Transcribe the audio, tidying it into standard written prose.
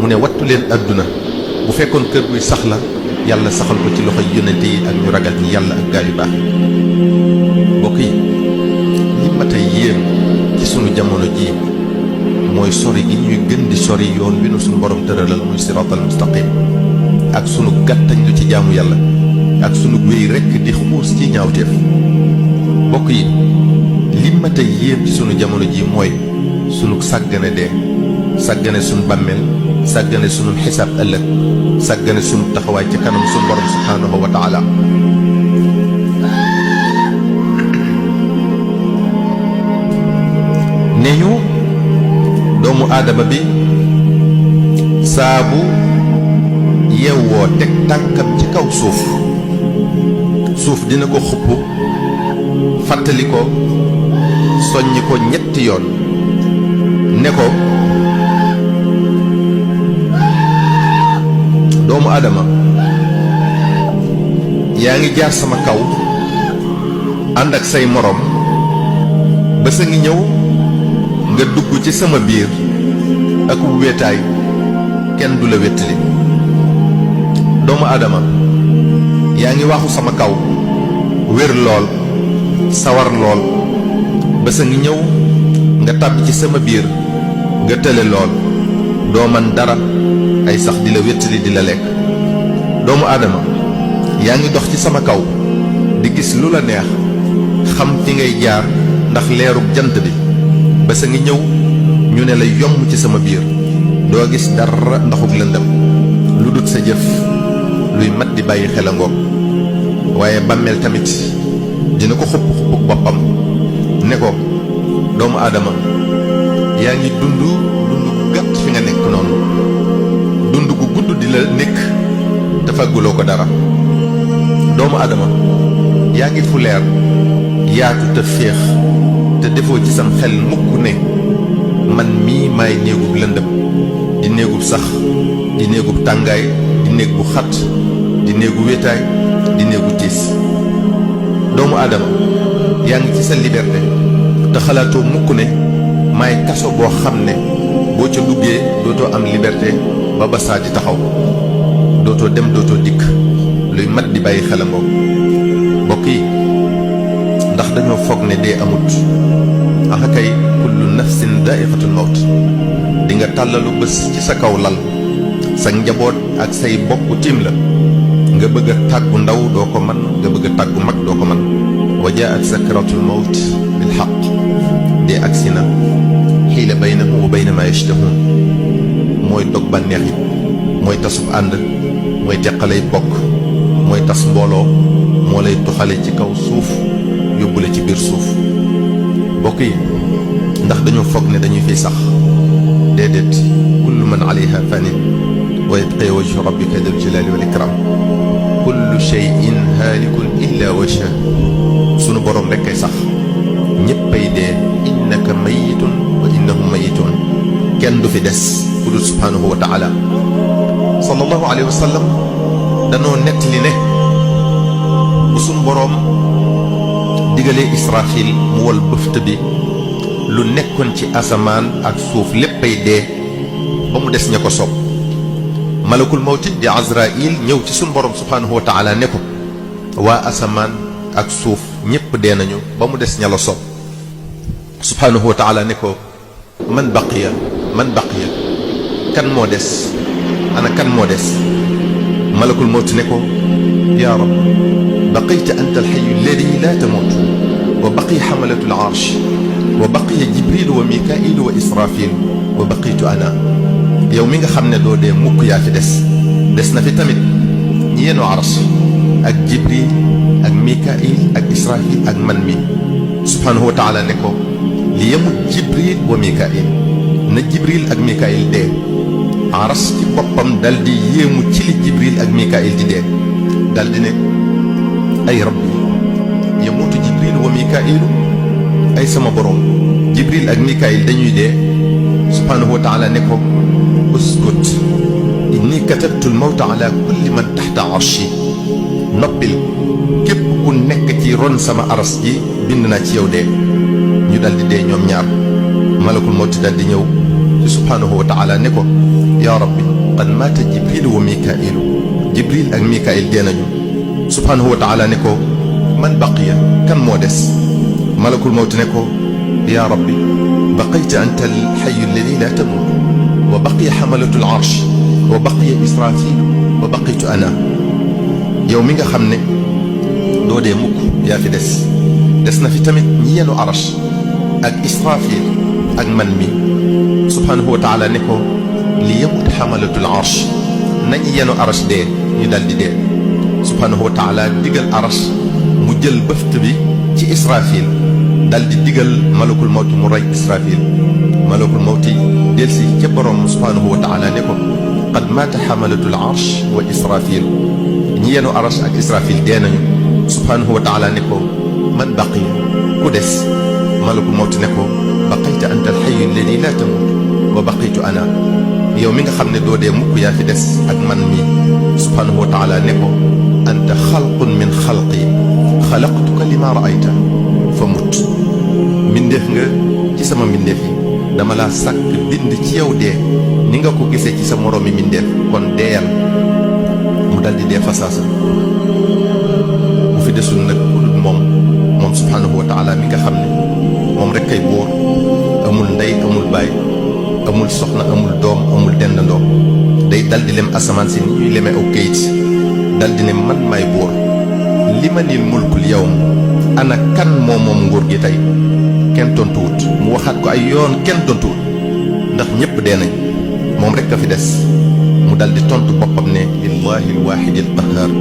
mu ne wattu leen adduna bu fekkoon kër guy sax la yàlla saxal ko ci loxo yonente yi ak ñu ragal ñi yàlla ak gaa yu baax mbokk yi li ma tey yéem ci sunu jamono ji mooy sori gi ñuy gën di sori yoon wi nu suñu borom tëralal muy siraatal mustaqim ak sunu gàttañ lu ci jaamu yàlla ak sunu wéy rekk di xuus ci ñaawteef mbokk yi li ma tey yéem ci sunu jamono ji mooy sunu sàggane dee sàggane sunu bàmmeel sàggane sunu xisaab ëllëg sàggane sunu taxawaay ci kanam sunu borom subhaanahu wa taala ne ñu doomu aadama bi saabu yewwoo teg tànkam ci kaw suuf dina ko xupp fàttali ko soññi ko ñetti yoon ne ko doomu aadama yaa ngi jaar sama kaw ànd ak say moroom ba sa ngi ñëw nga dugg ci sama biir ak wéetaay kenn du la wéttali doomu aadama yaa ngi waxu sama kaw wér lool sawar lool ba sa ngi ñëw nga tàbbi ci sama biir nga tële lool doo man dara ay sax di la wéttali di la lekk doomu aadama yaa ngi dox ci sama kaw di gis lu la neex xam fi ngay jaar ndax leerug jant bi ba sa ngi ñëw ñu ne la yomb ci sama biir doo gis dara ndaxug lëndëm lu dut sa jëf luy mat di bàyyi xel a ngoog waaye bàmmeel tamit dina ko xupp boppam ne ko doomu aadama yaa ngi dund gu gàtt fi nga nekk noonu dund gu gudd di la nekk te fagguloo ko dara doomu aadama yaa ngi fu leer yaatu te féex te defoo ci sam xel mukk ne man mii maay néegub lëndëm di néegub sax di néegub tàngaay di néeg bu xat di néegu wéetaay di néegu tiis doomu aadama yaa ngi ci sa liberté te xalaatoo mukk ne maay kaso boo xam ne boo ca duggee dootoo am liberté ba basaa di taxaw dootoo dem dootoo dikk luy mat di bàyyi xelangoo mbokk yi ndax dañoo foog ne dee amut axa kay kullu nafsin daa'iqatul mawt di nga tàllalu bés ci sa kaw lal sa njaboot ak say bokk tiim la nga bëgg a tàggu ndaw doo ko man nga bëgg a tàggu mag doo ko man wa jaa'at sakratul mawt bil haqq dee agsi na xiila baynahu wa bayna maa yashtahuun mooy dog bànneex yi mooy tasub ànd mooy teqalay bokk mooy tas mbooloo moo lay tuxale ci kaw suuf yóbbu la ci biir suuf bokk yi ndax dañoo foog ne dañuy fiy sax déedéet kullu man alayha fanin wa yabqa wajhu rabbika dul jalali wal ikram kullu shay'in haalikun illa wajha sunu borom rek kay sax ñéppay dee innaka mayitun wa innahum mayitun kenn du fi des ku dul subhanahu wa taala sallallahu alayhi wa sallam danoo nettali ne bu sunu borom digalee Israfil mu wol bëft bi lu nekkoon ci asamaan ak suuf léppay dee ba mu des ña ko soob malakul mawti di Azraïl ñëw ci sunu borom subhanahu wa taala ne ko waa asamaan ak suuf ñépp dee nañu ba mu des ña la soob subhanahu wa taala ne ko man baqiya kan moo des ana kan moo des malakul mawti ne ko yaa rab baqiyta anta alxayu alladi laa tamuut wa baqiya xamalatu alarsh wa baqiya jibril wa mikail wa israfil wa baqitu ana yow mi nga xam ne doo dee mukk yaa fi des na fi tamit ñi yenu arsh ak jibril ak mikail ak israfil ak man mi subhanahu wa taala ne ko li yemut jibril wa mikail na jibril ak mikail dee aras ci boppam dal di yéemu ci li jibril ak mikail di dee dal di ne ay rabbi yamuutu jibril wa mikailu ay sama borom jibril ak mikail dañuy dee subhanahu wa taala ne ko uskut inni katabtu almawta ala kulli man taxta arshi noppil képp ku nekk ci ron sama aras ji bind naa ci yow dee ñu dal di dee ñoom ñaar malakul mawti dal di ñëw bi subhanahu wa taala ne ko yaa rabbi qad maata jibril wa mikailu jibril ak mikail dee nañu subhanahu wa taala ne ko man baqiya kan moo des malakul mawti ne ko yaa rabbi baqayta anta alxayu alladi la tamut wa baqiya xamalatu alarsh wa baqiya israfil wa baqitu ana yow mi nga xam ne doo dee mukk yaa fi des na fi tamit ñi yenu arash ak israfil ak man mi subhanahu wa taala ne ko li yamut xamalatul arsh nañu yenu arash dee ñu dal di dee subhanahu wa taala digal arash mu jël bëft bi ci israfil dal di digal malakul mawti mu rey israfil malakul mawti delsi ca borom subhanahu wa taala ne ko qad maata xamalatul arsh wa israfil ñi yenu arash ak israfil dee nañu subhanahu wa taala ne ko man baqiya ku des malakul mawti ne ko baqayta anta alxayu alladi la tamut wa baqitu ana yow mi nga xam ne doo dee mukk yaa fi des ak man mi subhanahu wa taala ne ko anta xalqun min xalqi xalaqtuka lima raayta fa mut mbindeef nga ci sama mbindeef yi dama laa sàkk bind ci yow dee ni nga ko gisee ci sa moroomi mbindeef kon deeyal mu dal di dee fasaasa bu fi desul nag ku dul moom subhanahu wa taala mi nga xam ne moom rek kay buur amul ndey amul baay amul soxna amul doom amul dendandoo day dal di lem asamaan si ni ñuy leme aw kayit dal di ne man may buur li ma nil mulkul yawm ana kan moom nguur gi tey kenn tontuwut mu waxaat ko ay yoon kenn tontuwut ndax ñépp dee nañ moom rek a fi des mu dal di tontu boppam ne lillahi alwaahidi alqahhaar